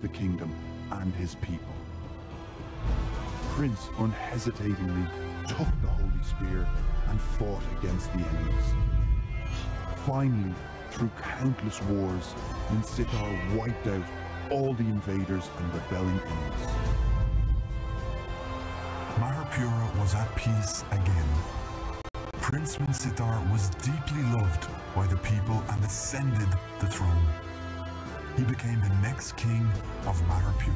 the kingdom and his people. Prince unhesitatingly took the holy spear and fought against the enemies. Finally, through countless wars, Minsitar wiped out all the invaders and rebelling enemies. Maharpura was at peace again. Prince Minsitar was deeply loved by the people and ascended the throne. He became the next king of Maharpura.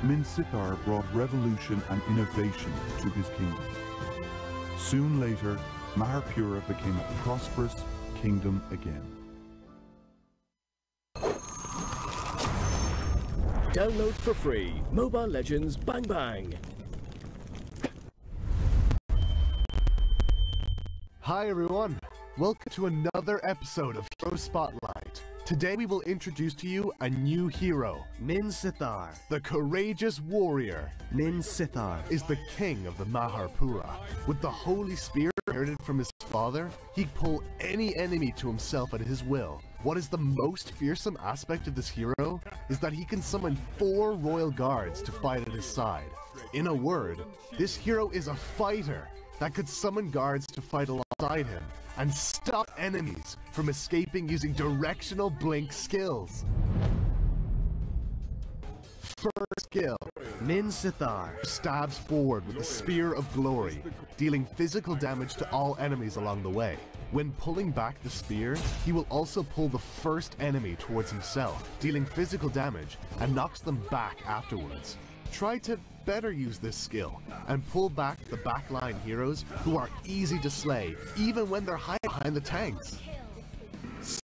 Minsitar brought revolution and innovation to his kingdom. Soon later, Maharpura became a prosperous kingdom again. Download for free Mobile Legends Bang Bang. Hi everyone, welcome to another episode of Hero Spotlight. Today we will introduce to you a new hero. Minsitar. The courageous warrior. Minsitar is the king of the Maharpura. With the holy spear inherited from his father, he'd pull any enemy to himself at his will. What is the most fearsome aspect of this hero is that he can summon 4 royal guards to fight at his side. In a word, this hero is a fighter that could summon guards to fight alongside him and stop enemies from escaping using directional blink skills. First skill, Minsitar stabs forward with the Spear of Glory, dealing physical damage to all enemies along the way. When pulling back the spear, he will also pull the first enemy towards himself, dealing physical damage and knocks them back afterwards. Try to better use this skill and pull back the backline heroes who are easy to slay even when they're hiding behind the tanks.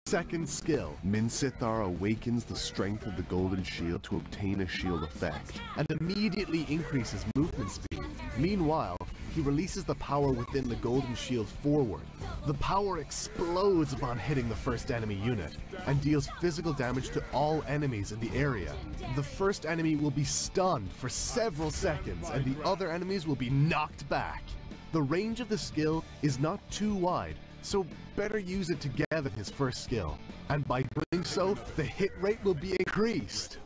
Second skill, Minsitar awakens the strength of the golden shield to obtain a shield effect and immediately increases movement speed. Meanwhile, he releases the power within the golden shield forward. The power explodes upon hitting the first enemy unit and deals physical damage to all enemies in the area. The first enemy will be stunned for several seconds and the other enemies will be knocked back. The range of the skill is not too wide, so better use it together with his first skill, and by doing so, the hit rate will be increased.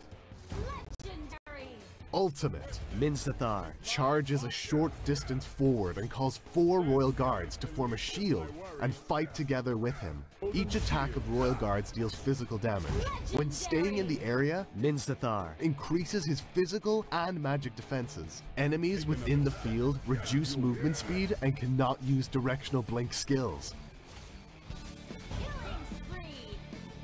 Ultimate. Minsitar Charges a short distance forward and calls 4 royal guards to form a shield and fight together with him. Each attack of royal guards deals physical damage. When staying in the area, Minsitar increases his physical and magic defenses. Enemies within the field reduce movement speed and cannot use directional blink skills.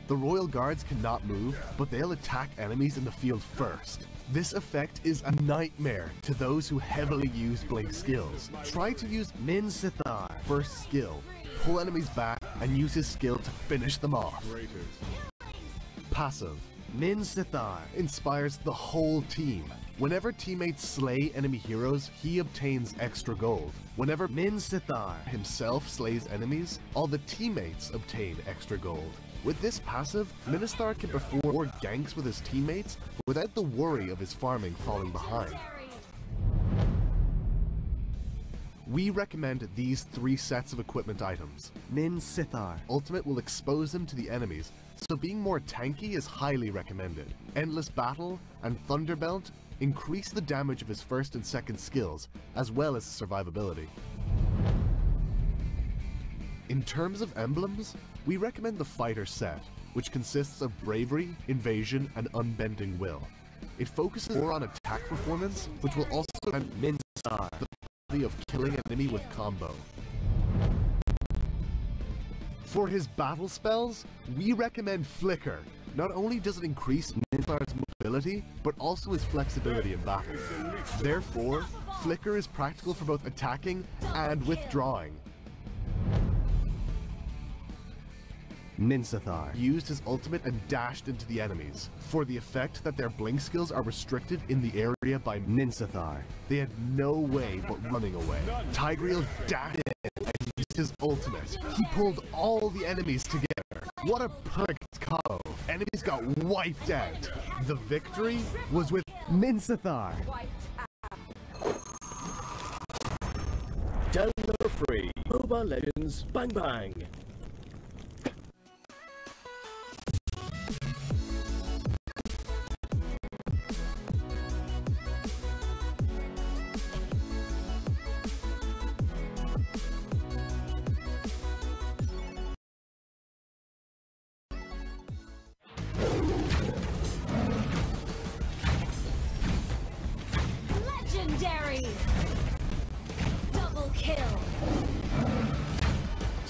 The royal guards cannot move, but they'll attack enemies in the field first. This effect is a nightmare to those who heavily use blink skills. Try to use Minsitar first skill, pull enemies back, and use his skill to finish them off. Passive. Minsitar Inspires the whole team. Whenever teammates slay enemy heroes, he obtains extra gold. Whenever Minsitar himself slays enemies, all the teammates obtain extra gold. With this passive, Minsitar can perform more ganks with his teammates without the worry of his farming falling behind. We recommend these 3 sets of equipment items. Minsitar Ultimate will expose him to the enemies, so being more tanky is highly recommended. Endless Battle and Thunderbelt increase the damage of his first and second skills, as well as survivability. In terms of emblems, we recommend the Fighter set, which consists of Bravery, Invasion, and Unbending Will. It focuses more on attack performance, which will also grant Minsitar the ability of killing an enemy with combo. For his battle spells, we recommend Flicker. Not only does it increase Minsitar's mobility, but also his flexibility in battle. Therefore, Flicker is practical for both attacking and withdrawing. Minsitar Used his ultimate and dashed into the enemies, for the effect that their blink skills are restricted in the area by Minsitar. They had no way but running away. Tigreal dashed in and used his ultimate. He pulled all the enemies together. What a perfect combo. Enemies got wiped out. The victory was with Minsitar. Download free Mobile Legends Bang Bang.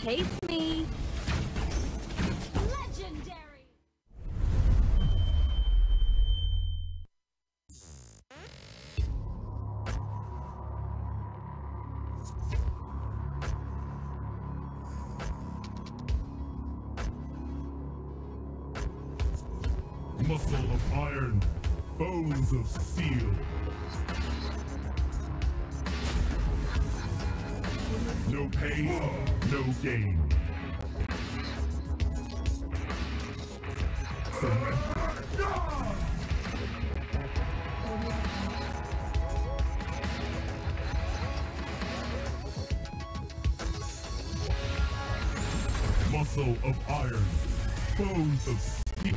Taste me. Legendary. Muscle of iron, bones of steel. No pain, no gain. Muscle of iron, bones of steel.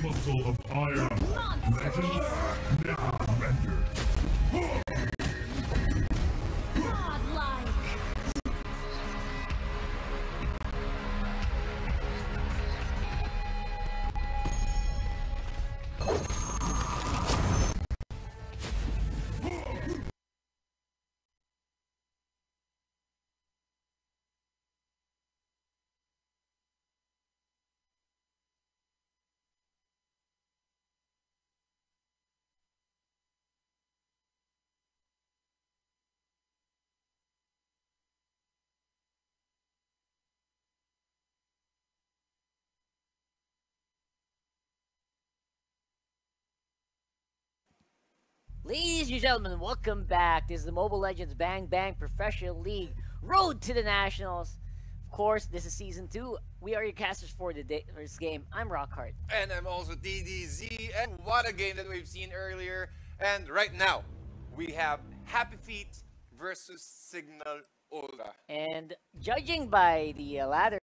Muscle of iron, legends never surrender. Godlike. Ladies and gentlemen, welcome back. This is the Mobile Legends Bang Bang Professional League Road to the Nationals. Of course, this is Season 2. We are your casters for this game. I'm Rockhart. And I'm also DDZ, and what a game that we've seen earlier. And right now, we have Happy Feet versus Signal Ultra. And judging by the ladder,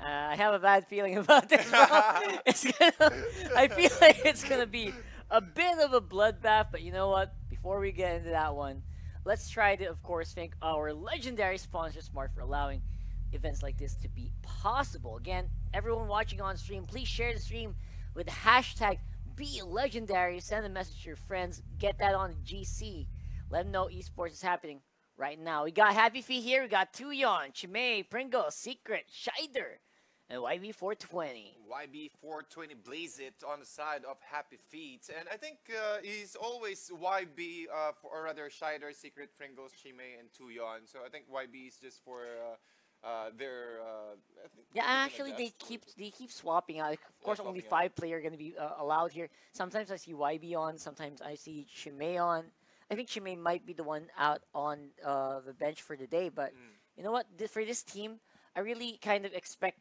I have a bad feeling about this. I feel like it's going to be a bit of a bloodbath, but you know what? Before we get into that one, let's try to, of course, thank our legendary sponsor, Smart, for allowing events like this to be possible. Again, everyone watching on stream, please share the stream with the hashtag #BeLegendary. Send a message to your friends. Get that on the GC. Let them know esports is happening right now. We got Happy Feet here. We got Tuyon, Chimay, Pringle, Secret, Shider, and YB420. YB420 blaze it on the side of Happy Feet. And I think he's always YB, or rather Shider, Secret, Pringles, Chimay, and Tuyon. So I think YB is just for their... I think Yeah, actually, they keep swapping out. Of course, only 5 players are going to be allowed here. Sometimes I see YB on. Sometimes I see Chimay on. I think Chimay might be the one out on the bench for the day. But you know what? For this team, I really kind of expect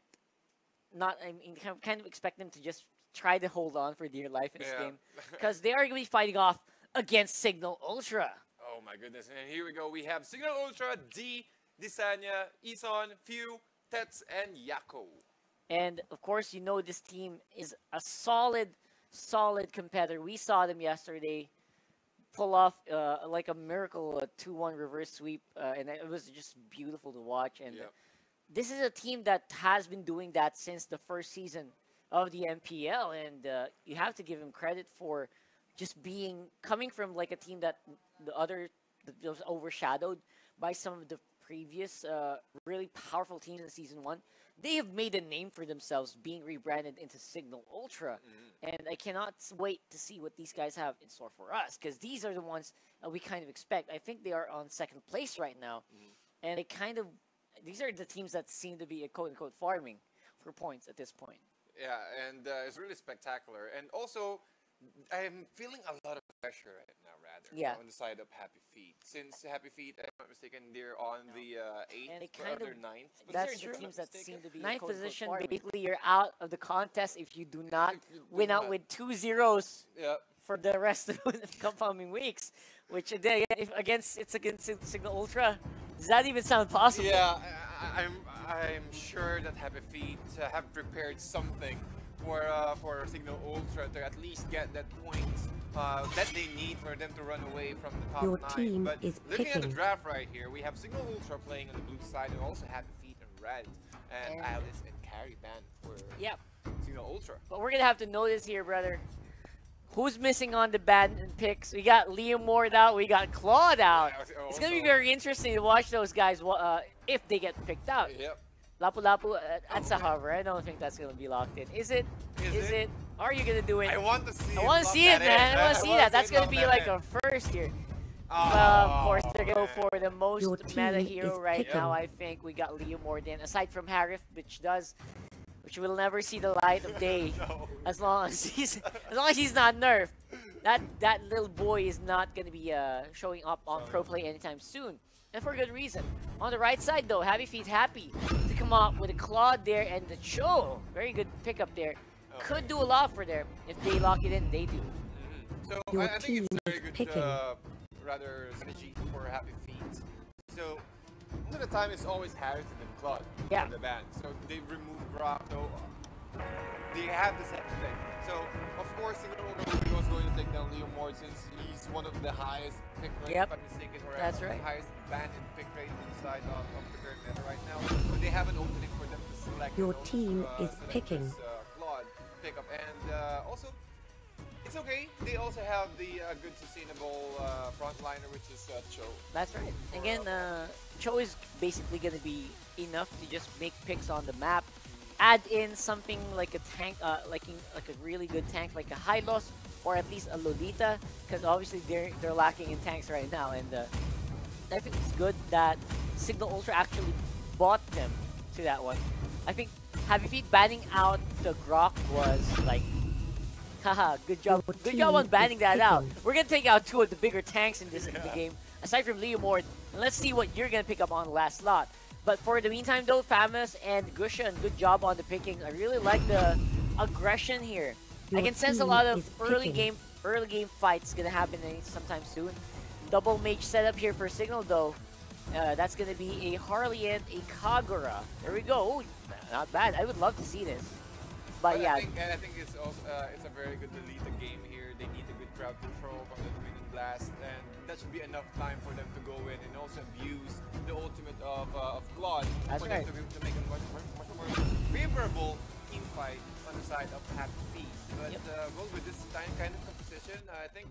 kind of expect them to just try to hold on for dear life in this game, because they are going to be fighting off against Signal Ultra. Oh my goodness! And here we go. We have Signal Ultra, D, Disanya, Ison, Few, Tets, and Yako. And of course, you know this team is a solid competitor. We saw them yesterday pull off like a miracle, a 2-1 reverse sweep, and it was just beautiful to watch. And this is a team that has been doing that since the first season of the MPL, and you have to give him credit for just coming from like a team that was overshadowed by some of the previous really powerful teams in Season 1. They have made a name for themselves being rebranded into Signal Ultra, and I cannot wait to see what these guys have in store for us, because these are the ones we kind of expect. I think they are on 2nd place right now, and these are the teams that seem to be quote-unquote farming for points at this point. Yeah, and it's really spectacular. And also, I'm feeling a lot of pressure right now, rather, on the side of Happy Feet. Since Happy Feet, if I'm not mistaken, they're on the 8th or 9th. That's true. Teams that seem to be 9th position. Basically, you're out of the contest if you do not win out with 2 zeros for the rest of the coming weeks. Which against Signal Ultra, does that even sound possible? Yeah, I'm sure that Happy Feet have prepared something for Signal Ultra to at least get that point that they need for them to run away from the top Your 9. team But is looking at the picking. draft right here, we have Signal Ultra playing on the blue side, and also Happy Feet in red, and Alice and Carrie Ban for Signal Ultra. But we're gonna have to notice here, brother. Who's missing on the band and picks? We got Liam Ward out. We got Claude out. Yeah, It's gonna be also- very interesting to watch those guys if they get picked out. Yep. Lapu Lapu at Sahara. I don't think that's gonna be locked in. Is it? Is it? Are you gonna do it? I want to see. I want to see it, man. I want to see that. That's gonna be like a first here. Of course, they're gonna go for the most Your meta team hero is right picking. now. I think we got Liam Ward in. Aside from Harif, which will never see the light of day No. as long as he's not nerfed. That little boy is not gonna be showing up on pro play anytime soon, and for good reason. On the right side though, Happy Feet happy to come up with a Claude there and the Cho. Very good pickup there. Could do a lot for them if they lock it in. They do. So Your I think it's team a very is good, picking. rather strategy for Happy Feet. So most of the time it's always Harris and then Claude Yeah. on the band. So they remove Rock. So they have the same thing. So of course Signal Ultra was going to take down Leo Moore since he's one of the highest pick rate, Yep. if I'm mistaken, or That's right. highest band and pick rate inside of the current meta right now. So they have an opening for them to select. Your and also, team is select picking. this, Claude pickup, and also it's okay. They also have the good sustainable frontliner, which is Cho. That's right. Again, Cho is basically going to be enough to just make picks on the map. Add in something like a tank, like a really good tank, like a Hylos, or at least a Lolita, because obviously they're lacking in tanks right now. And I think it's good that Signal Ultra actually bought them to that one. I think Happy Feet banning out the Grok was like, haha, good job. Your Good job on team banning is that out. picking. We're gonna take out two of the bigger tanks in this in the game, aside from Leo Mord. And let's see what you're gonna pick up on the last slot. But for the meantime, though, Famous and Gushan, good job on the picking. I really like the aggression here. I Your can sense a team lot of is early picking. game fights gonna happen sometime soon. Double mage setup here for Signal, though. That's gonna be a Harley and a Kagura. There we go. Ooh, not bad. I would love to see this. But yeah, I think it's also it's a very good Lolita game here. They need a good crowd control from the Twinning Blast, and that should be enough time for them to go in and also abuse the ultimate of Claude That's for right. them to make a much more favorable team fight on the side of Happy Feet. But well, with this kind of composition, I think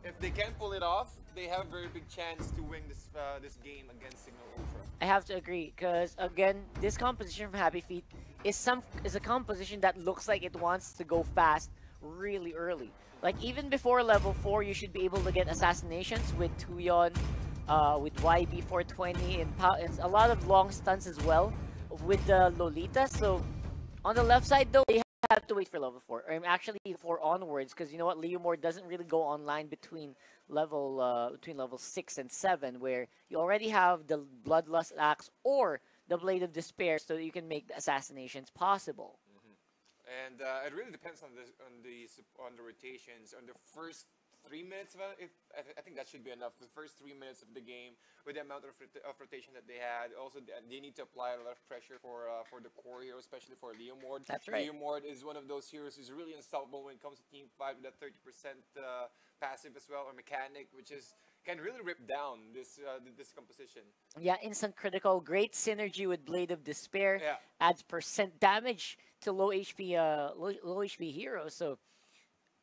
if they can pull it off, they have a very big chance to win this game against Signal Ultra. I have to agree, because again, this composition from Happy Feet is a composition that looks like it wants to go fast really early. Like even before level 4, you should be able to get assassinations with Tuyon, with YB420, and a lot of long stunts as well with the Lolita. So on the left side though, they have to wait for level 4, or actually 4 onwards, because you know what, Leo Moore doesn't really go online between level 6 and 7, where you already have the Bloodlust Axe or the Blade of Despair, so that you can make the assassinations possible. And it really depends on the rotations. On the first 3 minutes, I think that should be enough. The first 3 minutes of the game, with the amount of rotation that they had, also they need to apply a lot of pressure for the core hero, especially for Leo Mord. That's right. Leo Mord is one of those heroes who's really unstoppable when it comes to team fight, with that 30% passive as well, or mechanic, which can really rip down this composition. Yeah, instant critical, great synergy with Blade of Despair. Yeah. Adds percent damage to low HP heroes. So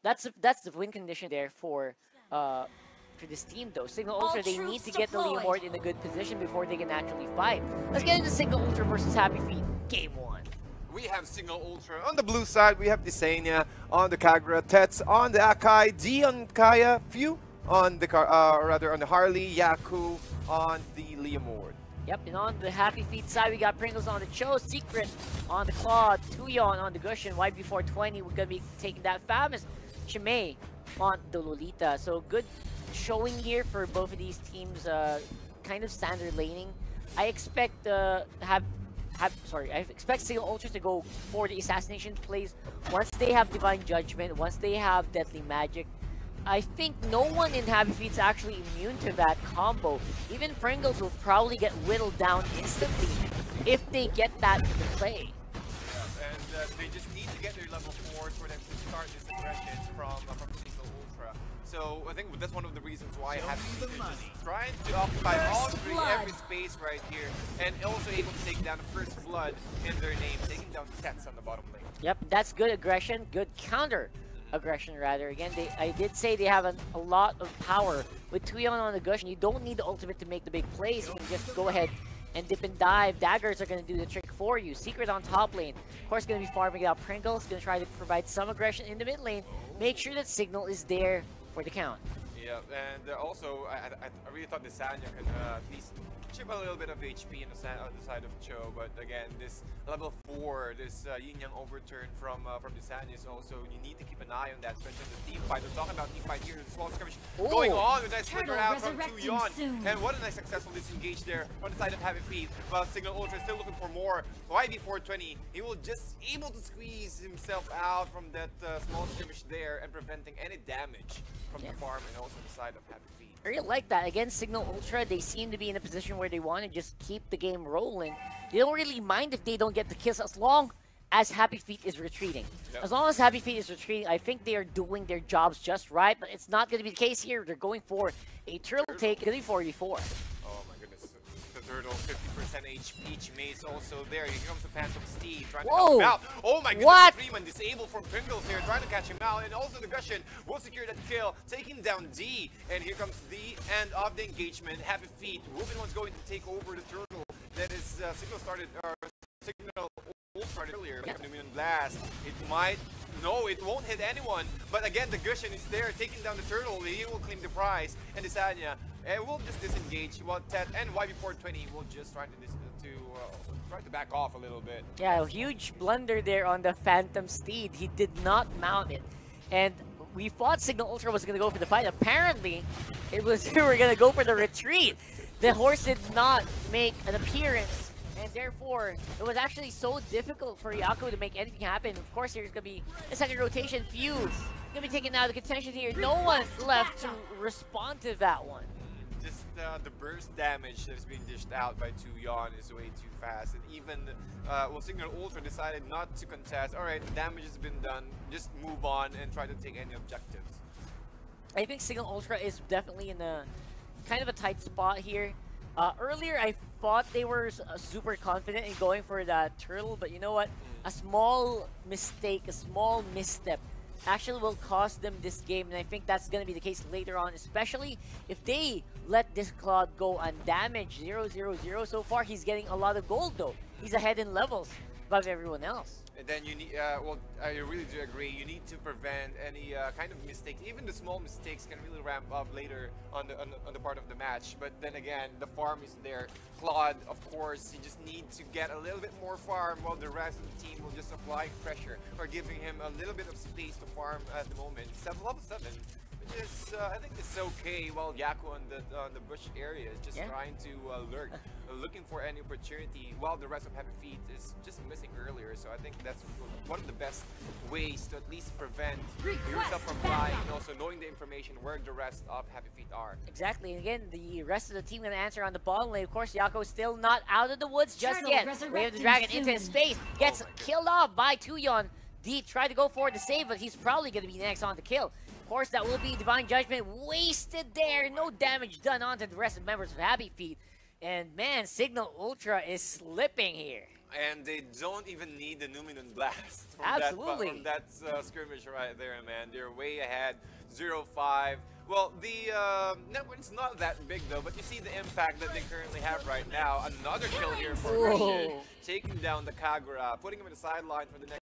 that's the win condition there for this team though. Signal Ultra, they need to get the Leo Mort in a good position before they can actually fight. Let's get into Signal Ultra versus Happy Feet, game 1. We have Signal Ultra. On the blue side, we have Desania. On the Kagura, Tets. On the Akai, D on Kaya, Few on the on the Harley, Yaku on the Leomord. Yep, and on the Happy Feet side, we got Pringles on the Cho, Secret on the Claude, Tuyon on the Gushin, YB420, we're gonna be taking that Famous, Chimay on the Lolita. So good showing here for both of these teams, kind of standard laning. I expect I expect Signal Ultra to go for the assassination plays once they have Divine Judgment, once they have Deadly Magic. I think no one in Happy Feet's actually immune to that combo. Even Pringles will probably get whittled down instantly if they get that into play. Yeah, and they just need to get their level 4 for them to start this aggression from Signal Ultra. So I think that's one of the reasons why Happy Feet is just trying to occupy every space right here, and also able to take down the first blood in their name, taking down the Tets on the bottom lane. Yep, that's good aggression, good counter aggression rather. Again, I did say they have a lot of power with Tuyon on the Gush, and you don't need the ultimate to make the big plays. You can just go ahead and dip and dive. Daggers are going to do the trick for you. Secret on top lane. Of course, going to be farming out Pringles. Going to try to provide some aggression in the mid lane. Make sure that Signal is there for the count. Yeah, and also, I really thought Desanya could at least chip a little bit of HP on the side of Cho, but again, this level 4, this Yin Yang overturn from Desanya is also, you need to keep an eye on that, especially in the team fight. We're talking about team fight here, the small skirmish going on with that flicker out from Tuyon. And what a nice successful disengage there on the side of Happy Feet. But Signal Ultra still looking for more. YB420, he will just able to squeeze himself out from that small skirmish there and preventing any damage from the farm and also the side of Happy Feet. I really like that. Again, Signal Ultra, they seem to be in a position where they want to just keep the game rolling. They don't really mind if they don't get the kills as long as Happy Feet is retreating. Yep. As long as Happy Feet is retreating, I think they are doing their jobs just right, but it's not going to be the case here. They're going for a turtle take, going to be 4v4. Oh my goodness. The turtle, 50% each maze also there. Here comes the Phantom Steed trying to help him out. Oh my goodness, What? Freeman disabled from Pringles here, trying to catch him out. And also the Gushin will secure that kill, taking down D. And here comes the end of the engagement. Happy Feet. Ruben was going to take over the turtle. That is Signal started, Signal ult started earlier. Like a Mpl Blast. It might, no, it won't hit anyone. But again, the Gushin is there, taking down the turtle. He will claim the prize. And Desanya will just disengage. While Tet and YB420 will just try to back off a little bit. Yeah, a huge blunder there on the Phantom Steed. He did not mount it. And we thought Signal Ultra was going to go for the fight. Apparently, it was they were going to go for the retreat. The horse did not make an appearance. And therefore, it was actually so difficult for Yaku to make anything happen. Of course, here's going to be a second rotation. Fuse going to be taken out of the contention here. No one left to respond to that one. Just the burst damage that is being dished out by Tuyon is way too fast. And even, well, Signal Ultra decided not to contest. Alright, the damage has been done. Just move on and try to take any objectives. I think Signal Ultra is definitely in a kind of a tight spot here. Earlier, I thought they were super confident in going for that turtle, but you know what? A small mistake, a small misstep actually will cost them this game, and I think that's going to be the case later on, especially if they let this Claude go undamaged. 0-0-0 so far. He's getting a lot of gold, though. He's ahead in levels above everyone else. And then you need, well, I really do agree, you need to prevent any kind of mistakes. Even the small mistakes can really ramp up later on the part of the match. But then again, the farm is there. Claude, of course, you just need to get a little bit more farm while the rest of the team will just apply pressure or giving him a little bit of space to farm at the moment. Level 7, which is, I think it's okay, while Yaku on the bush area is just trying to lurk. Looking for any opportunity while the rest of Happy Feet is just missing earlier. So I think that's one of the best ways to at least prevent yourself from flying, and also knowing the information where the rest of Happy Feet are. Exactly. And again, the rest of the team gonna answer on the bottom lane. Of course, Yako is still not out of the woods just yet. Wave the Dragon into his face. Gets killed off by Tuyon. D tried to go for the save, but he's probably gonna be next on the kill. Of course, that will be Divine Judgment wasted there. No damage done onto the rest of the members of Happy Feet. And man, Signal Ultra is slipping here. And they don't even need the Mpl Blast from Absolutely. that skirmish right there, man. They're way ahead, 0-5. Well, the network's not that big though, but you see the impact that they currently have right now. Another kill here for Russia, taking down the Kagura, putting him in the sideline for the next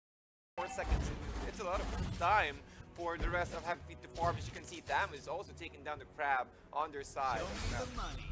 4 seconds. It's a lot of time for the rest of Happy Feet to farm. As you can see, Tham is also taking down the crab on their side.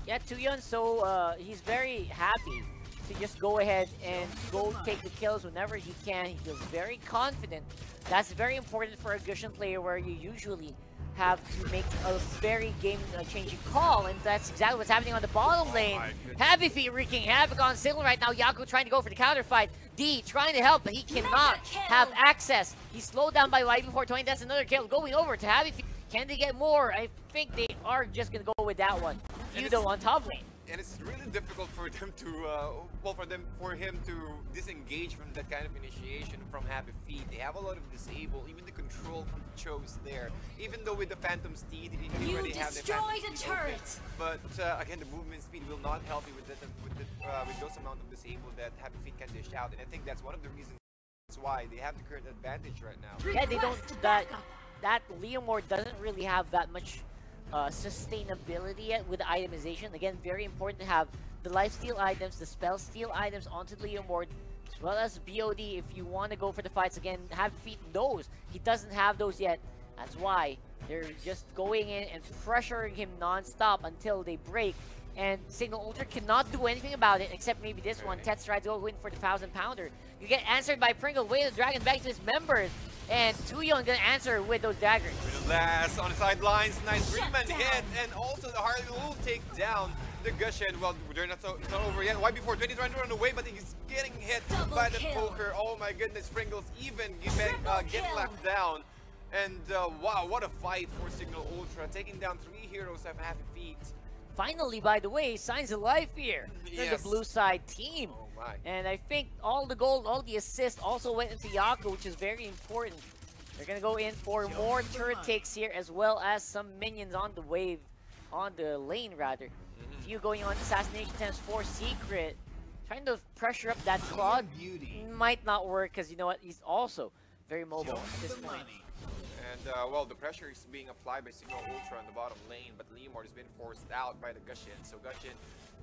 Yeah, Tuyon, so he's very happy to just go ahead and go take the kills whenever he can. He feels very confident. That's very important for a Gushin player where you usually have to make a very game-changing call, and that's exactly what's happening on the bottom lane. Happy Feet wreaking havoc on Signal right now. Yaku trying to go for the counter fight. D trying to help, but he cannot have access. He's slowed down by YB420. That's another kill going over to Happy Feet. Can they get more? I think they are just going to go with that one. Udo on top lane. and it's really difficult for them to, for him to disengage from that kind of initiation from Happy Feet. They have a lot of disable, even the control from the Chose there. Even though with the Phantom Steed, he You already have the destroyed Phantom a Steed open. turret! But again, the movement speed will not help you with those amount of disable that Happy Feet can dish out, and I think that's one of the reasons why they have the current advantage right now. Yeah, they don't. Request That backup. Leomord doesn't really have that much sustainability yet with the itemization. Again, very important to have the lifesteal items, the spell steal items onto Leomord, as well as BOD if you want to go for the fights. Again, Happy Feet knows he doesn't have those yet. That's why they're just going in and pressuring him non-stop until they break. And Signal Ultra cannot do anything about it except maybe this one. Tetz tried to go in for the 1,000-pounder. You get answered by Pringle, way the dragon back to his members. And Tuyon gonna answer with those daggers. Last on the sidelines, nice three-man hit, and also the Harley will take down the Gushen. Well, they're not, it's not over yet. Why before 20 trying to run away, but he's getting hit by the poker. Oh my goodness, Pringles even get left down. And wow, what a fight for Signal Ultra, taking down 3 heroes of Happy Feet. Finally, by the way, signs of life here for the blue side team. Oh my. And I think all the gold, all the assists also went into Yako, which is very important. They're gonna go in for more turret takes here, as well as some minions on the wave, on the lane rather. Few going on assassination times 4 secret, trying to pressure up that Claude. Might not work because you know what, he's also very mobile at this point. And well, the pressure is being applied by Signal Ultra on the bottom lane, but Leomord has been forced out by the Gushen. So Gushen,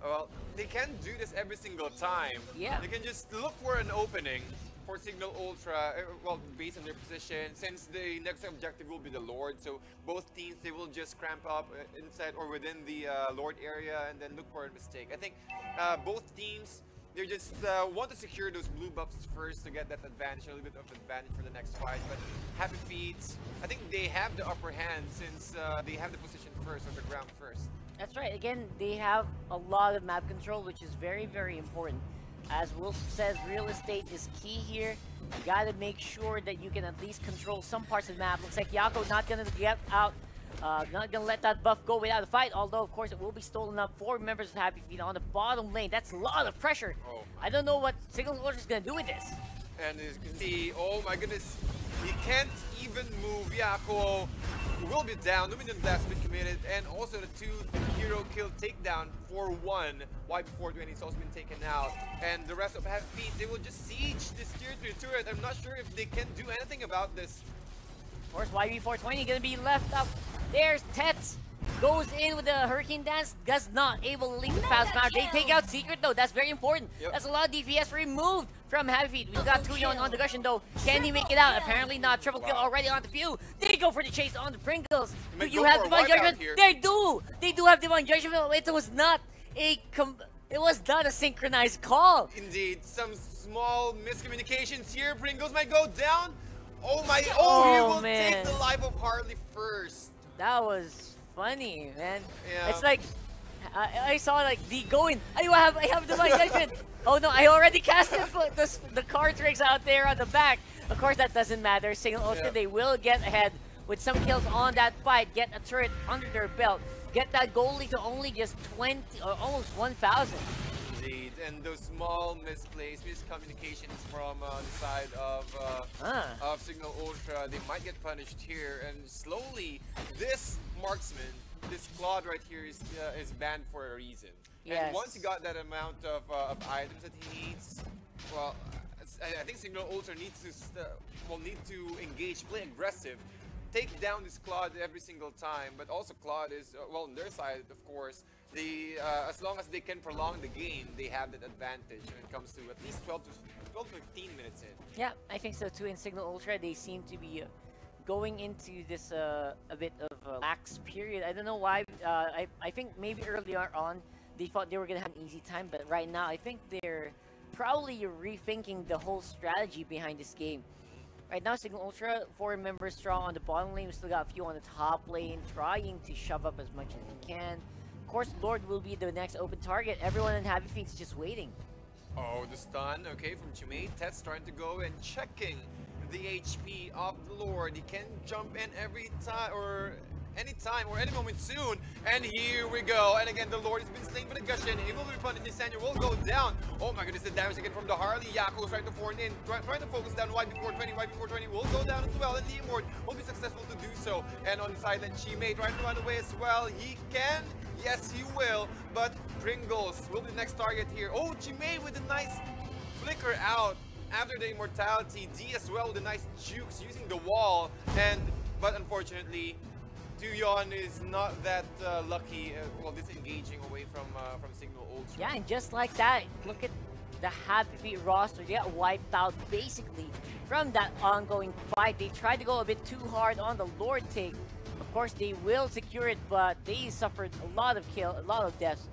well, they can't do this every single time. Yeah. They can just look for an opening for Signal Ultra, well, based on their position, since the next objective will be the Lord. So both teams, they will just cramp up inside or within the Lord area and then look for a mistake. I think both teams, they just want to secure those blue buffs first to get that advantage, a little bit of advantage for the next fight. But Happy Feet, I think they have the upper hand since they have the position first, on the ground first. That's right. Again, they have a lot of map control, which is very, very important. As Wolf says, real estate is key here. You gotta make sure that you can at least control some parts of the map. Looks like Yako not gonna get out. Not gonna let that buff go without a fight, although of course it will be stolen up. 4 members of Happy Feet on the bottom lane. That's a lot of pressure. Oh. I don't know what Signal Ultra is gonna do with this. And as you can see, oh my goodness, he can't even move. Yako will be down. Luminant Blast been committed, and also the 2 hero kill takedown for 1. Why before 20 has also been taken out. And the rest of Happy Feet, they will just siege this tier 3 turret. I'm not sure if they can do anything about this. Of course, YB420 gonna be left up. There's Tetz. Goes in with the Hurricane Dance. Does not able to leave the fast power. They take out Secret though. That's very important. Yep. That's a lot of DPS removed from Happy Feet. We've got Tuyon on the Gushen though. Can he make it out? Apparently not. Triple kill already on the few. They go for the chase on the Pringles. Do you have Divine Judgment? They do. They do have Divine Judgment. It was not a synchronized call. Indeed, some small miscommunications here. Pringles might go down. Oh my! He will man. take the life of Harley first. That was funny, man. Yeah. It's like I saw like the going. I have Divine Judgment. Oh no! I already casted the card tricks out there on the back. Of course, that doesn't matter. Signal Ultra, they will get ahead with some kills on that fight. Get a turret under their belt. Get that goalie to only just 20 or almost 1,000. Indeed, and those small misplaced miscommunications from the side of Signal Ultra, they might get punished here. And slowly, this marksman, this Claude right here is banned for a reason. Yes. And once he got that amount of items that he needs, well, I think Signal Ultra needs to need to engage, play aggressive, take down this Claude every single time. But also Claude is well on their side, of course. As long as they can prolong the game, they have that advantage when it comes to at least 12 to 15 minutes in. Yeah, I think so too. In Signal Ultra, they seem to be going into this a bit of a lax period. I don't know why. I think maybe earlier on they thought they were gonna have an easy time, but right now I think they're probably rethinking the whole strategy behind this game. Right now, Signal Ultra, 4 members strong on the bottom lane. We still got a few on the top lane, trying to shove up as much as they can. Of course, Lord will be the next open target. Everyone in Happy Feet is just waiting. Oh, the stun, okay, from Chimay. Tet's trying to go and checking the HP of the Lord. He can jump in every time, or anytime or any moment soon. And here we go. And again, the Lord has been slain by the Gushin. He will be punished. Sanya will go down. Oh my goodness, the damage again from the Harley. Yako's trying to form in, trying to focus down YB420. YB420 will go down as well. And Leomord will be successful to do so. And on the sideline, Chimay trying to run away as well. He can. Yes, he will. But Pringles will be the next target here. Oh, Chimay with a nice flicker out after the immortality. D as well with a nice jukes using the wall. But unfortunately, Tuyon is not that lucky, disengaging away from Signal Ultra. Yeah, and just like that, look at the Happy Feet roster. They got wiped out basically from that ongoing fight. They tried to go a bit too hard on the Lord take. Of course, they will secure it, but they suffered a lot of deaths.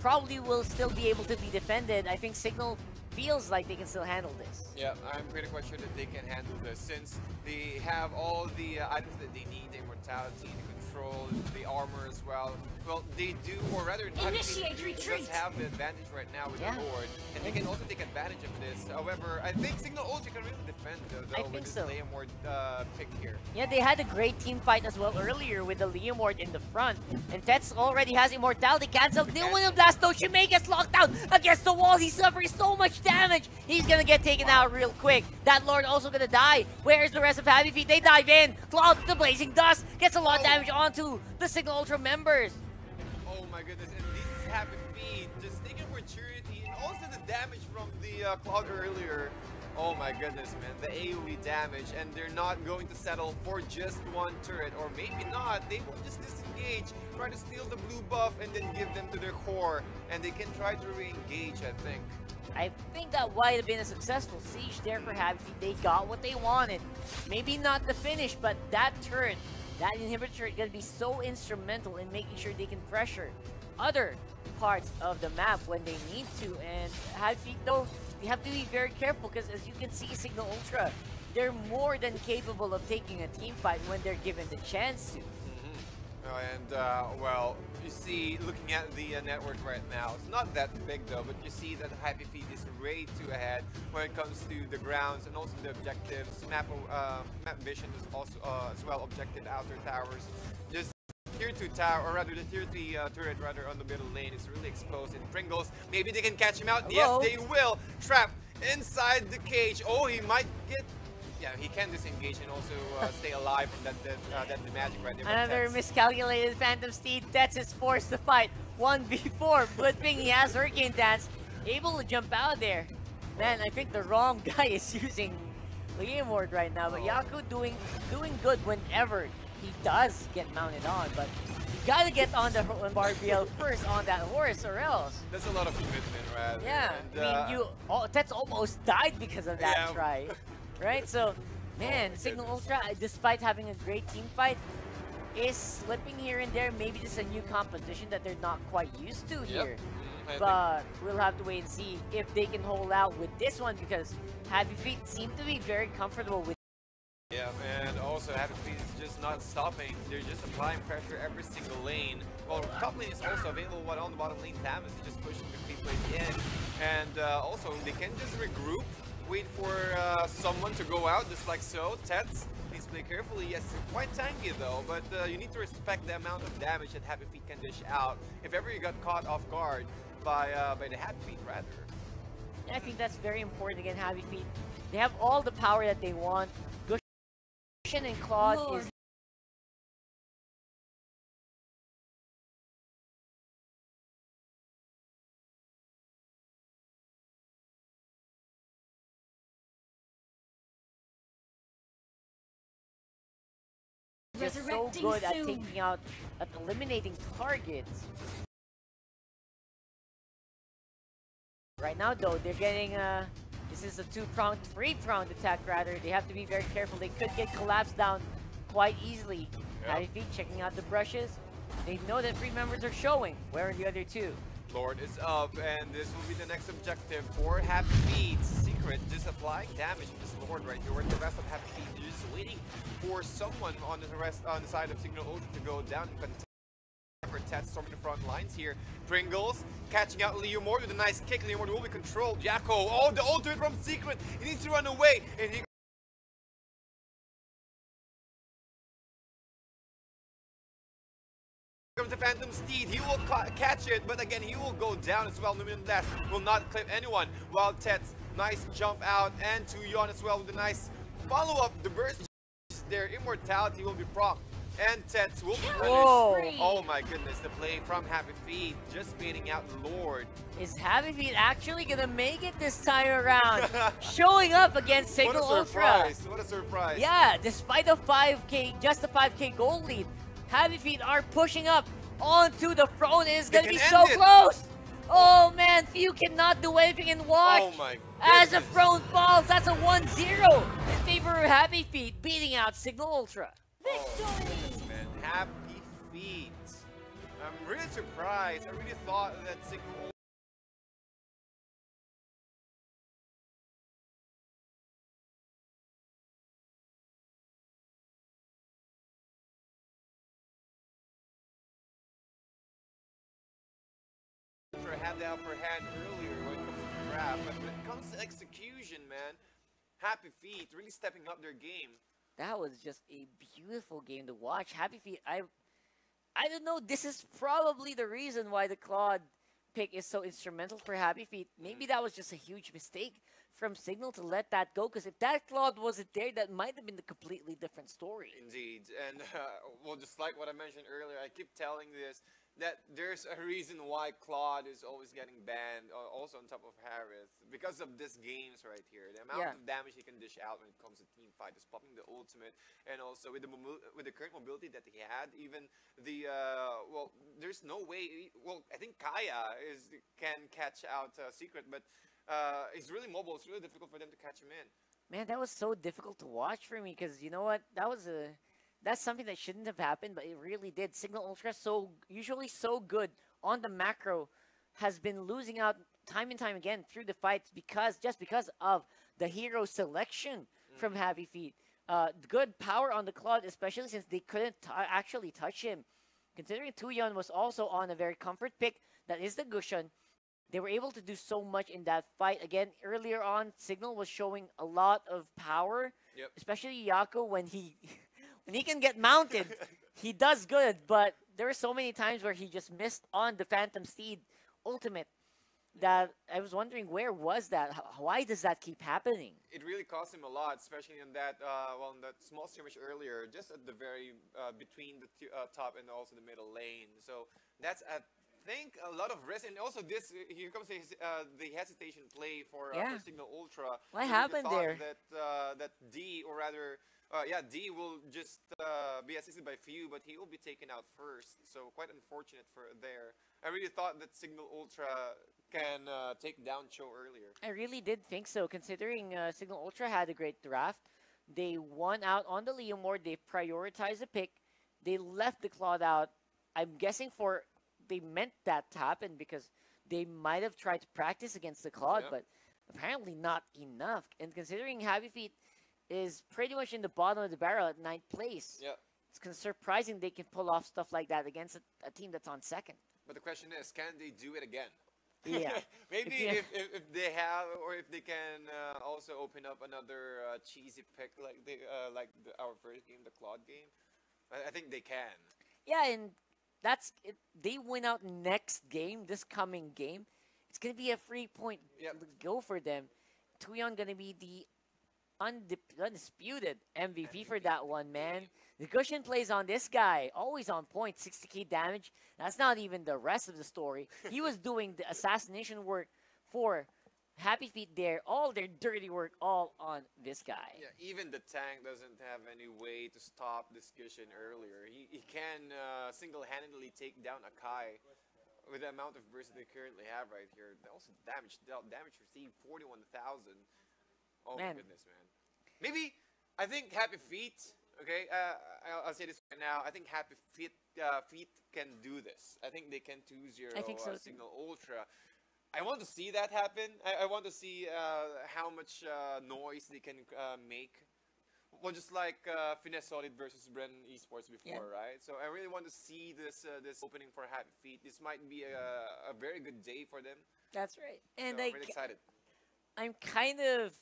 Probably will still be able to be defended. I think Signal feels like they can still handle this. Yeah, I'm pretty quite sure that they can handle this since they have all the items that they need, the immortality, the control, the armor as well. Well, they do, or rather, Initiate retreat. does have the advantage right now with the Lord, and they can also take advantage of this. However, I think Signal Ultra can really defend though with this Leomord pick here. Yeah, they had a great team fight as well earlier with the Leomord in the front. And Tets already has immortality cancelled. The William Blast though, Chimay gets locked out against the wall. He's suffering so much damage. He's gonna get taken out real quick. That Lord also gonna die. Where's the rest of Happy Feet? They dive in. Cloud the Blazing Dust gets a lot of damage onto the Signal Ultra members. Oh my goodness, and these Happy Feet just taking opportunity, and also the damage from the Cloud earlier. Oh my goodness, man, the AoE damage, and they're not going to settle for just one turret, or maybe not. They will just disengage, try to steal the blue buff, and then give them to their core, and they can try to re-engage, I think. I think that might have been a successful siege there for Happy Feet. They got what they wanted. Maybe not the finish, but that turret, that inhibitor is going to be so instrumental in making sure they can pressure other parts of the map when they need to. And Happy Feet, though, they have to be very careful because, as you can see, Signal Ultra, they're more than capable of taking a team fight when they're given the chance to. Well, you see, looking at the network right now, it's not that big though, but you see that Happy Feet is way too ahead when it comes to the grounds and also the objectives. Map vision is also as well. Objective outer towers. Just tier 2 tower, or rather the tier 3 turret rather on the middle lane is really exposed. And Pringles, maybe they can catch him out. Hello? Yes, they will. Trapped inside the cage. Oh, he might get. Yeah, he can disengage and also stay alive from that magic right there. Another miscalculated Phantom Steed. Tets is forced to fight 1v4. Good thing he has Hurricane Dance, able to jump out there. Man, I think the wrong guy is using Leomord right now, but Yaku doing good whenever he does get mounted on, but you gotta get on the Barbiel first on that horse or else. That's a lot of commitment, right? Yeah, And, I mean, Tets almost died because of that try. Right? So, man, Signal Ultra, despite having a great team fight, is slipping here and there. Maybe just a new composition that they're not quite used to here. But we'll have to wait and see if they can hold out with this one, because Happy Feet seem to be very comfortable with. Yeah, and also Happy Feet is just not stopping. They're just applying pressure every single lane. Well, top lane is also available on the bottom lane. Tamas is just pushing the creep wave in. And also, they can just regroup. Wait for someone to go out, just like so. Tets, please play carefully. Yes, quite tanky though, but you need to respect the amount of damage that Happy Feet can dish out. If ever you got caught off guard by the Happy Feet, rather. Yeah, I think that's very important. Again, Happy Feet, they have all the power that they want. Gushin and Claude is just so good at taking out, at eliminating targets. Right now, though, they're getting this is a three-pronged attack rather. They have to be very careful. They could get collapsed down quite easily. Happy Feet checking out the brushes. They know that 3 members are showing. Where are the other 2? Lord is up, and this will be the next objective for Happy Feet. Secret, just applying damage to this Lord right here. The rest of Happy Feet is just waiting for someone on the side of Signal Ultra to go down. Tets storming the front lines here. Pringles catching out Leomord with a nice kick. Leomord will be controlled. Jacko, oh, the ultimate from Secret. He needs to run away, and he Phantom Steed. He will catch it, but again, he will go down as well. Luminous Blast will not clip anyone. While Tets, nice jump out, and Tuyon as well with a nice follow-up. The burst, their immortality will be proc. And Tets will be punished. Oh my goodness, the play from Happy Feet, just baiting out Lord. Is Happy Feet actually gonna make it this time around? Showing up against Signal Ultra. What a surprise. Yeah, despite the 5k, just the 5k gold lead, Happy Feet are pushing up onto the throne. It's gonna be so close. Oh man, Few cannot do anything and watch. Oh my goodness. As the throne falls, that's a 1-0 in favor of Happy Feet, beating out Signal Ultra. Victory! Oh, goodness, man. Happy Feet. I'm really surprised. I really thought that Signal Ultra had the upper hand earlier when it comes to draft, but when it comes to execution, man, Happy Feet really stepping up their game. That was just a beautiful game to watch. Happy Feet, I don't know, this is probably the reason why the Claude pick is so instrumental for Happy Feet. Maybe that was just a huge mistake from Signal to let that go, because if that Claude wasn't there, that might have been a completely different story. Indeed, and well, just like what I mentioned earlier, I keep telling this, that there's a reason why Claude is always getting banned, also on top of Harris, because of this games right here. The amount of damage he can dish out when it comes to team fight, is popping the ultimate, and also with the current mobility that he had, even the well, there's no way. Well, I think Kaya can catch out Secret, but he's really mobile. It's really difficult for them to catch him in. Man, that was so difficult to watch for me, because you know what, that's something that shouldn't have happened, but it really did. Signal Ultra, usually so good on the macro, has been losing out time and time again through the fights just because of the hero selection from Happy Feet. Good power on the Claude, especially since they couldn't actually touch him. Considering Tuyon was also on a very comfort pick, that is the Gushun. They were able to do so much in that fight. Again, earlier on, Signal was showing a lot of power, especially Yako when he... When he can get mounted, he does good, but there were so many times where he just missed on the Phantom Steed ultimate that I was wondering, where was that? Why does that keep happening? It really cost him a lot, especially in that, well, in that small skirmish earlier, just at the very, between the top and also the middle lane. So that's, I think, a lot of risk. And also this, here comes the hesitation play for Signal Ultra. What happened there? That D, or rather... D will just be assisted by Few, but he will be taken out first. So quite unfortunate for there. I really thought that Signal Ultra can take down Cho earlier. I really did think so, considering Signal Ultra had a great draft. They won out on the Leomord. They prioritized the pick. They left the Claude out. I'm guessing they meant that to happen because they might have tried to practice against the Claude, but apparently not enough. And considering Happy Feet is pretty much in the bottom of the barrel at 9th place. Yeah. It's surprising they can pull off stuff like that against a team that's on 2nd. But the question is, can they do it again? Yeah. Maybe if they have, or if they can also open up another cheesy pick like our first game, the Claude game. I think they can. Yeah, and that's it. They win out next game, this coming game. It's going to be a 3-point go for them. Tuyon going to be the undisputed MVP for that one, man. The Gushun plays on this guy, always on point, 60k damage. That's not even the rest of the story. He was doing the assassination work for Happy Feet there, all their dirty work, all on this guy. Yeah, even the tank doesn't have any way to stop this Gushun earlier. He can single-handedly take down Akai with the amount of burst they currently have right here. Also, damage received 41,000. Oh my goodness, man. Maybe, I think Happy Feet, okay, I'll say this right now, I think Happy Feet can do this. I think they can 2-0 Signal Ultra. I want to see that happen. I want to see how much noise they can make. Well, just like Finesse Solid versus Bren Esports before, right? So I really want to see this opening for Happy Feet. This might be a very good day for them. That's right. And so I'm really excited. I'm kind of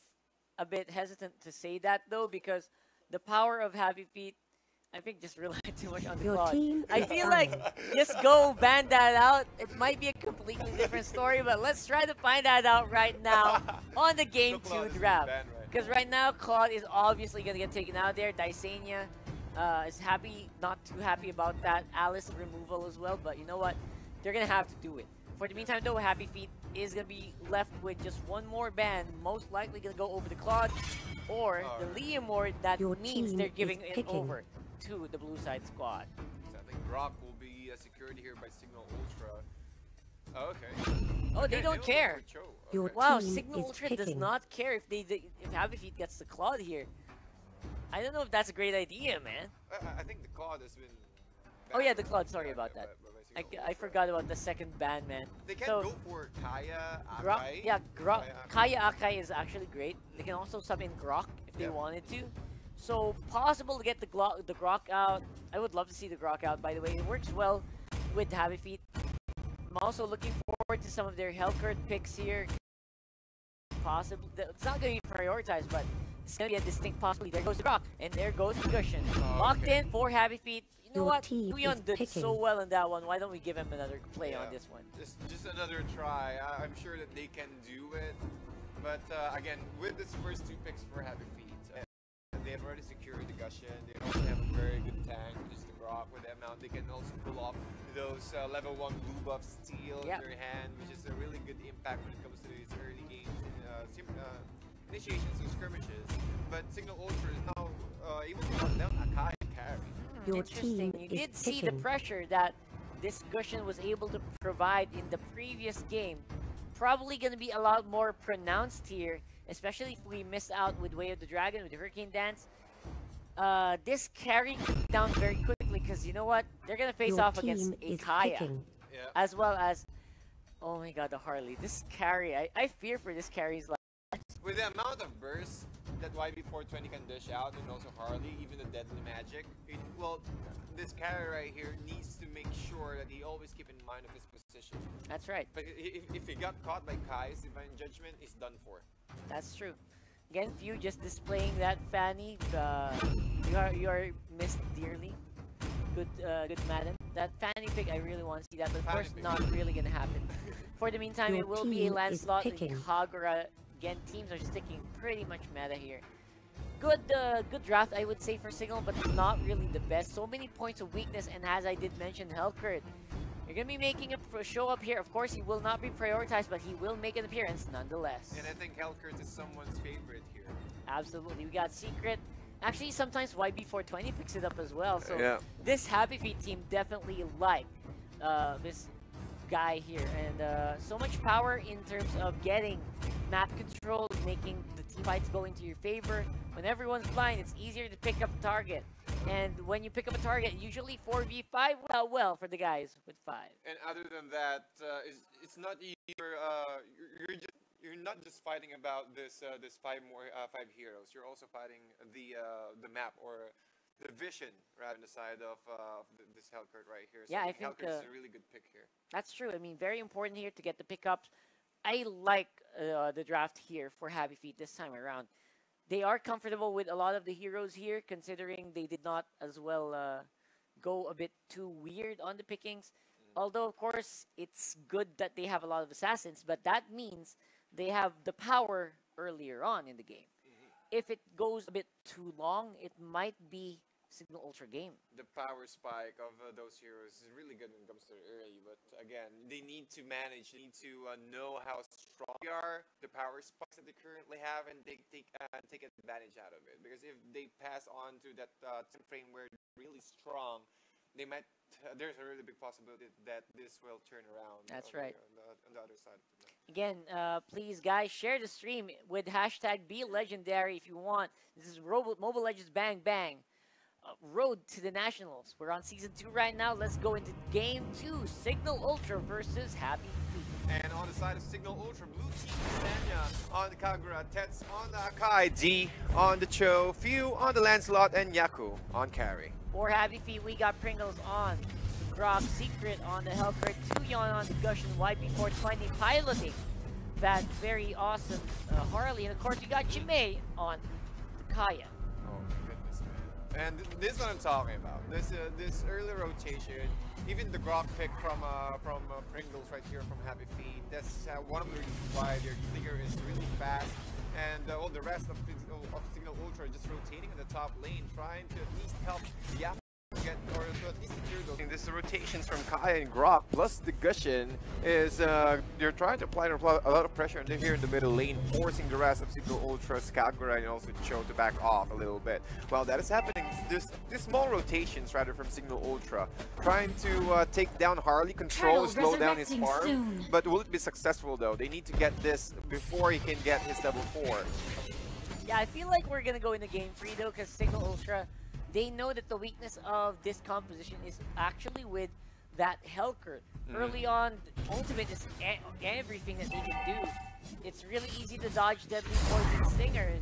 a bit hesitant to say that, though, because the power of Happy Feet, I think just rely too much on the Your Claude. team I is feel dying. like just go ban that out. It might be a completely different story, but let's try to find that out right now on the Game So Claude 2 is draft. banned, right? Because right now, Claude is obviously going to get taken out there. Dysania is happy, not too happy about that. Alice removal as well, but you know what? They're going to have to do it. For the meantime, though, Happy Feet is going to be left with just one more ban, most likely going to go over the Claude or the Leomord. That Your means team they're is giving it picking. over to the blue side squad. So I think Brock will be secured here by Signal Ultra. Oh, okay. Oh, Okay, they don't go care. for Cho. Your Okay. Wow, team Signal is Ultra does picking. not care if if Happy Feet gets the Claude here. I don't know if that's a great idea, man. I think the Claude has been. Oh yeah, banned the Claude. Sorry about by- that. by Signal I Ultra. forgot about the second ban, man. They can So, go for Kaya, Grok, Akai. yeah, Grok, Kaya, Kaya Akai is actually great. They can also sub in Grok if they Yeah. wanted to. So possible to get the Grok out. I would love to see the Grok out, by the way. It works well with Happy Feet. I'm also looking forward to some of their Hellcurt picks here. Possibly, it's not going to be prioritized, but it's going to be a distinct possibility. There goes the Grok, and there goes the Cushion. Locked okay. in for Happy Feet. You know Your what? team Tuyon is did picking. so well in that one. Why don't we give him another play on Yeah. this one? Just another try. I'm sure that they can do it. But again, with this first two picks for Happy Feet, they've already secured the Gushion. They also have a very good tank, which is the Grok. With the amount, they can also pull off those level 1 blue buff steel Yep. in their hand, which is a really good impact when it comes to these early games initiations and skirmishes. But Signal Ultra is now able to knock down Akai and carry. Your Interesting. team You is did see the picking. pressure that this Gushion was able to provide in the previous game. Probably going to be a lot more pronounced here, especially if we miss out with Way of the Dragon, with the Hurricane Dance. This carry comes down very quickly because you know what? They're going to face Your off against team a is Kaya, picking. Yeah. as well as, oh my god, the Harley. This carry, I fear for this carry's life. With the amount of burst that YB420 can dish out, and also Harley, even the Deadly Magic, well, this carry right here needs to make sure that he always keep in mind of his position. That's right. But if he got caught by Kai's Divine Judgment, he's done for. That's true. Again, Few just displaying that Fanny. You are missed dearly. Good, good madam. That Fanny pick, I really want to see that, but of Fanny course, pick. not really gonna happen. For the meantime, Your it will be a team is Lancelot and picking. Kagura. Again, teams are sticking pretty much meta here. Good, good draft, I would say, for Signal, but not really the best. So many points of weakness, and as I did mention, Hellcurt. You're gonna be making a show up here. Of course, he will not be prioritized, but he will make an appearance nonetheless. And I think Hellcurt is someone's favorite here. Absolutely. We got Secret. Actually, sometimes YB420 picks it up as well. So Yeah. this Happy Feet team definitely like this guy here. And so much power in terms of getting map control, making the team fights go into your favor. When everyone's blind, it's easier to pick up a target. And when you pick up a target, usually 4v5 went out well for the guys with 5. And other than that, it's not you're not just fighting about this five heroes. You're also fighting the map or the vision rather than the side of this Hellcurt right here. So Yeah, I think think, Hellcurt is a really good pick here. That's true. I mean, very important here to get the pickups. I like the draft here for Happy Feet this time around. They are comfortable with a lot of the heroes here, considering they did not as well go a bit too weird on the pickings. Although, of course, it's good that they have a lot of assassins, but that means they have the power earlier on in the game. If it goes a bit too long, it might be Signal Ultra game. The power spike of those heroes is really good when it comes to the early, but again, they need to manage, they need to know how strong they are, the power spikes that they currently have, and they take advantage out of it. Because if they pass on to that time frame where they're really strong, they might. There's a really big possibility that this will turn around. That's over right. here on the other side of the map. Again, please, guys, share the stream with hashtag #BeLegendary if you want. This is Mobile Legends Bang Bang. Road to the Nationals. We're on Season 2 right now. Let's go into Game 2. Signal Ultra versus Happy Feet. And on the side of Signal Ultra, blue team, Sanya on the Kagura, Tets on the Akai, D on the Cho, Few on the Lancelot, and Yaku on carry. For Happy Feet, we got Pringles on Grok, Secret on the Hellcurt, Tuyon on the Gushion, YB420 piloting that very awesome Harley. And of course, we got Chimay on the Kaya. Oh my goodness, man. and this is what I'm talking about. This early rotation, even the Grok pick from Pringles right here from Happy Feet. That's one of the reasons why their clear is really fast, and all the rest of Signal Ultra just rotating in the top lane, trying to at least help the get or to at least secure those. This rotations from Kai and Grok plus the Gushin is they're trying to apply a lot of pressure and they're here in the middle lane, forcing the rest of Signal Ultra, Skagura, and also Cho to back off a little bit. While that is happening, there's small rotations rather from Signal Ultra, trying to take down Harley, control, slow down his farm. But will it be successful though? They need to get this before he can get his level 4. Yeah, I feel like we're gonna go into game 3 though, because Signal Ultra, they know that the weakness of this composition is actually with that Helker. Early on, ultimate is everything that they can do. It's really easy to dodge deadly poison stingers,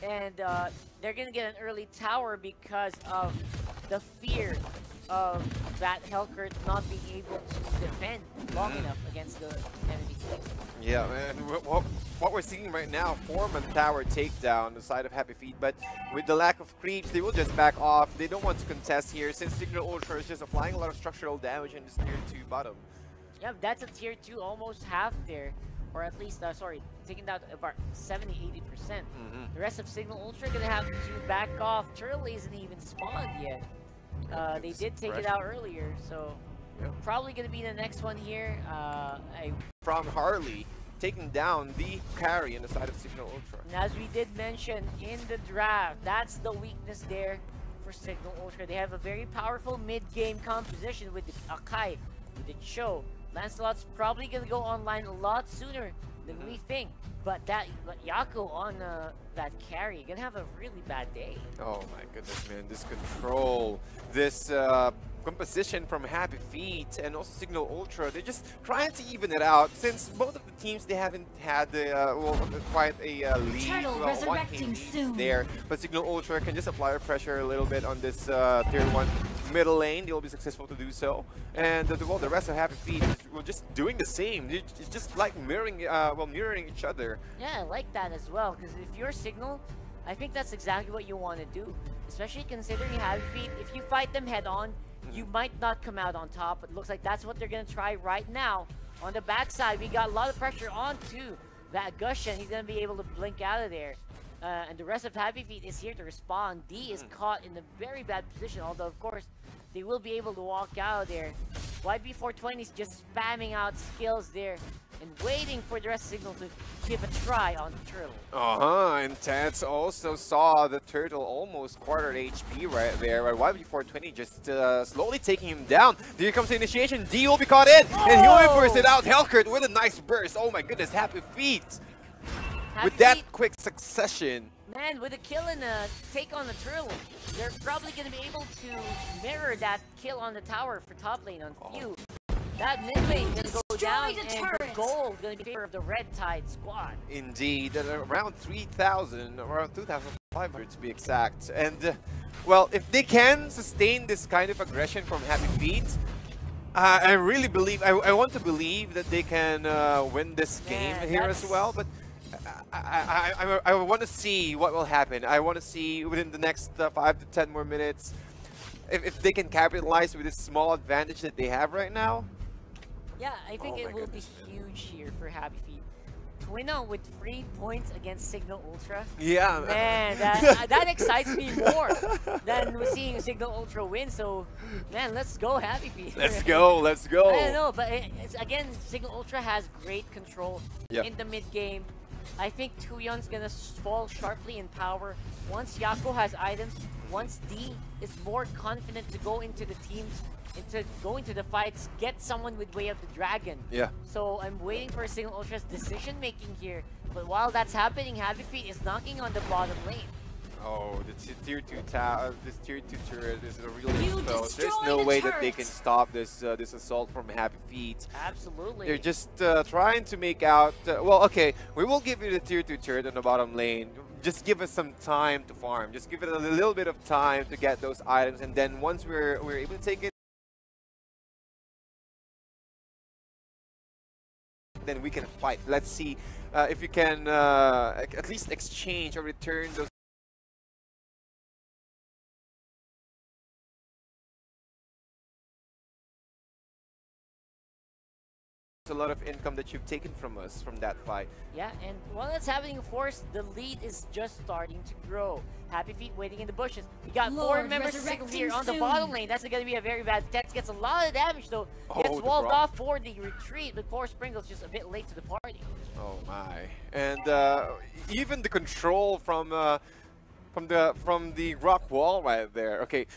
and they're gonna get an early tower because of the fear of that Helker not being able to defend long enough against the enemy team. Yeah, man. What we're seeing right now, 4-man tower takedown on the side of Happy Feet, but with the lack of creeps, they will just back off. They don't want to contest here since Signal Ultra is just applying a lot of structural damage in this tier 2 bottom. Yeah, that's a tier 2 almost half there, or at least, sorry, taking down about 70-80%. The rest of Signal Ultra gonna have to back off. Turtle isn't even spawned yet. They did take it out earlier, so probably gonna be the next one here. From Harley, taking down the carry on the side of Signal Ultra. And as we did mention in the draft, that's the weakness there for Signal Ultra. They have a very powerful mid-game composition with the Akai, with the Cho. Lancelot's probably gonna go online a lot sooner than we think. But Yako on that carry gonna have a really bad day. Oh my goodness, man! This control, this composition from Happy Feet and also Signal Ultra, they're just trying to even it out since both of the teams, they haven't had quite a lead, one game lead there. But Signal Ultra can just apply pressure a little bit on this tier 1 middle lane. They'll be successful to do so, and the rest of Happy Feet will just doing the same. It's just like mirroring each other. Yeah, I like that as well, because if you're Signal, I think that's exactly what you want to do, especially considering Happy Feet. If you fight them head on, you might not come out on top. It looks like that's what they're gonna try right now. On the backside, we got a lot of pressure onto that Gushin. He's gonna be able to blink out of there. And the rest of Happy Feet is here to respond. D is caught in a very bad position, although of course they will be able to walk out of there. YB420 is just spamming out skills there and waiting for the rest of Signal to give a try on the Turtle. And Tats also saw the Turtle almost quartered HP right there, but YB420 just slowly taking him down. Here comes the initiation. D will be caught in, and he will burst it out. Hellkurt with a nice burst. Oh my goodness, Happy Feet. With that quick succession. Man, with a kill and a take on the Turtle, they're probably going to be able to mirror that kill on the tower for top lane on few. That mid lane is going to go down, and the gold going to be in favor of the Red Tide squad. Indeed, around 3,000, around 2,500 to be exact. And, well, if they can sustain this kind of aggression from Happy Feet, I really believe, I want to believe that they can win this game here as well. But I want to see what will happen. I want to see within the next 5 to 10 more minutes if they can capitalize with this small advantage that they have right now. Yeah, I think it will be huge here for Happy Feet. Twino with 3 points against Signal Ultra. Yeah. Man, that excites me more than seeing Signal Ultra win. So, man, let's go Happy Feet. Let's go, let's go. I don't know, but again, Signal Ultra has great control in the mid game. I think Tuyon's gonna fall sharply in power once Yako has items. Once D is more confident to go into the teams, go into the fights, get someone with Way of the Dragon. Yeah. So I'm waiting for Signal Ultra's decision making here. But while that's happening, Happy Feet is knocking on the bottom lane. Oh, this tier 2 turret is a real exposed. There's no way that they can stop this this assault from Happy Feet. Absolutely. They're just trying to make out. Well, okay, we will give you the tier 2 turret on the bottom lane. Just give us some time to farm. Just give it a little bit of time to get those items, and then once we're able to take it, then we can fight. Let's see if you can at least exchange or return those a lot of income that you've taken from us from that fight. Yeah, and while that's happening, of course, the lead is just starting to grow. Happy Feet waiting in the bushes. We got four Lord, members of Signal here on the resurrecting bottom lane. That's going to be a very bad. Tex gets a lot of damage though. Oh, Gets the walled Brock. off for the retreat, but poor Sprinkle's just a bit late to the party. Oh my! And even the control from the rock wall right there. Okay,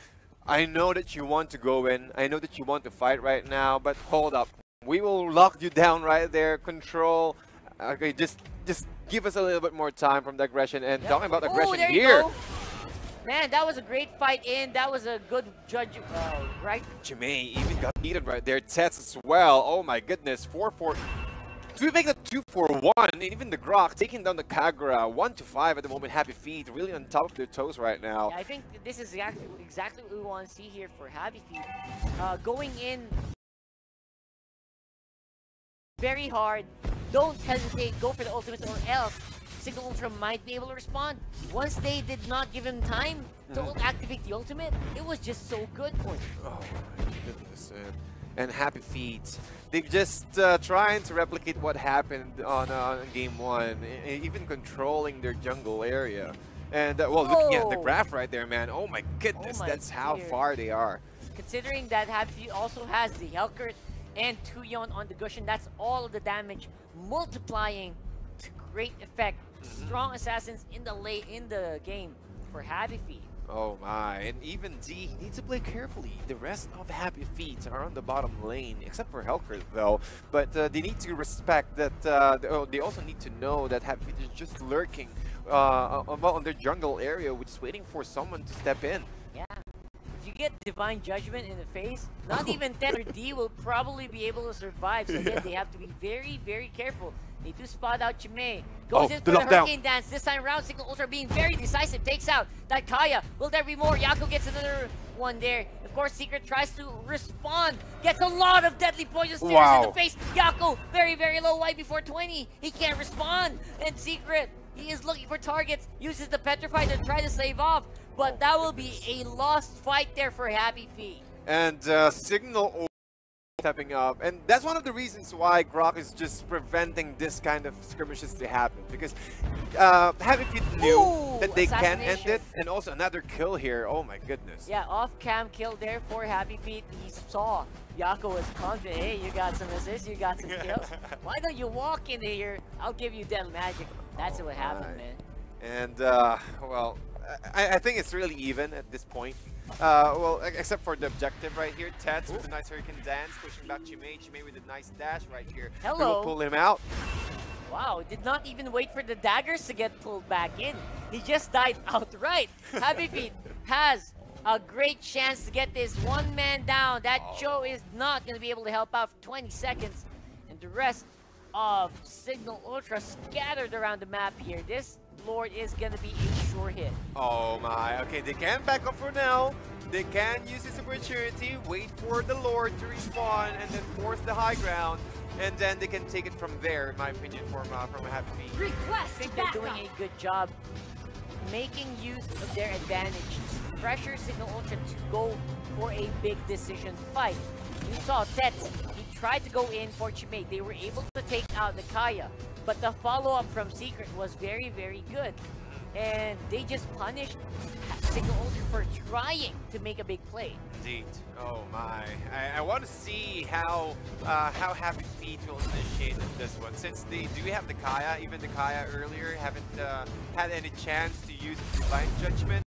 I know that you want to go in. I know that you want to fight right now, but hold up. We will lock you down right there. Control. Okay, just give us a little bit more time from the aggression. And talking about aggression there you here. go. Man, that was a great fight in. That was a good judge, right? Jimmy even got beaten right there. Tets as well. Oh my goodness. 4-4. To make that 2-4-1, and even the Grok taking down the Kagura 1-5 at the moment. Happy Feet really on top of their toes right now. Yeah, I think this is exactly what we want to see here for Happy Feet. Going in very hard. Don't hesitate. Go for the ultimate, or else Signal Ultra might be able to respond. Once they did not give him time to activate the ultimate, it was just so good for him. Oh my goodness. And Happy Feet, they're just trying to replicate what happened on game 1, even controlling their jungle area. And well, looking at the graph right there, man, oh my goodness, that's how far they are. Considering that Happy Feet also has the Helkert and Tuyon on the Gushin, that's all of the damage multiplying to great effect. Strong assassins in the game for Happy Feet. Oh my, and even D needs to play carefully. The rest of Happy Feet are on the bottom lane, except for Helkert though. But they need to respect that, they also need to know that Happy Feet is just lurking on their jungle area, which is waiting for someone to step in. Yeah. If you get Divine Judgment in the face, not even Ted or D will probably be able to survive. So again, they have to be very, very careful. They do spot out Chimay. Goes in for the Hurricane Dance. This time around, Signal Ultra being very decisive. Takes out that Kaya. Will there be more? Yako gets another one there. Of course, Secret tries to respond. Gets a lot of deadly poison spears in the face. Yako, very, very low white before 20. He can't respond. And Secret, he is looking for targets. Uses the Petrify to try to save off. But that will be a lost fight there for Happy Feet. And Signal stepping up, and that's one of the reasons why Grok is just preventing this kind of skirmishes to happen, because Happy Feet knew that they can end it, and also another kill here. Oh my goodness. Yeah, off-cam kill there for Happy Feet. He saw Yako was confident. Hey, you got some assists, you got some kills. Why don't you walk in here? I'll give you that magic. That's what happened, man. And well, I think it's really even at this point. Well, except for the objective right here. Tats with a nice Hurricane Dance, pushing back Chimay. Chimay with a nice dash right here. Hello. Will pull him out. Wow, did not even wait for the daggers to get pulled back in. He just died outright. Happy Feet has a great chance to get this one man down. That Cho is not going to be able to help out for 20 seconds. And the rest of Signal Ultra scattered around the map here. This Lord is gonna be a sure hit. Oh my, okay, they can back up for now. They can use this opportunity, wait for the Lord to respawn, and then force the high ground. And then they can take it from there, in my opinion, from a Happy Feet. I think they're doing a good job making use of their advantage. Pressure Signal Ultra to go for a big decision fight. You saw Tets, he tried to go in for Chimay. They were able to take out the Kaya, but the follow-up from Secret was very, very good. And they just punished Signal Ultra for trying to make a big play. Indeed. Oh my. I want to see how Happy Feet will initiate this one. Since they do have the Kaya, even the Kaya earlier haven't had any chance to use Divine Judgment.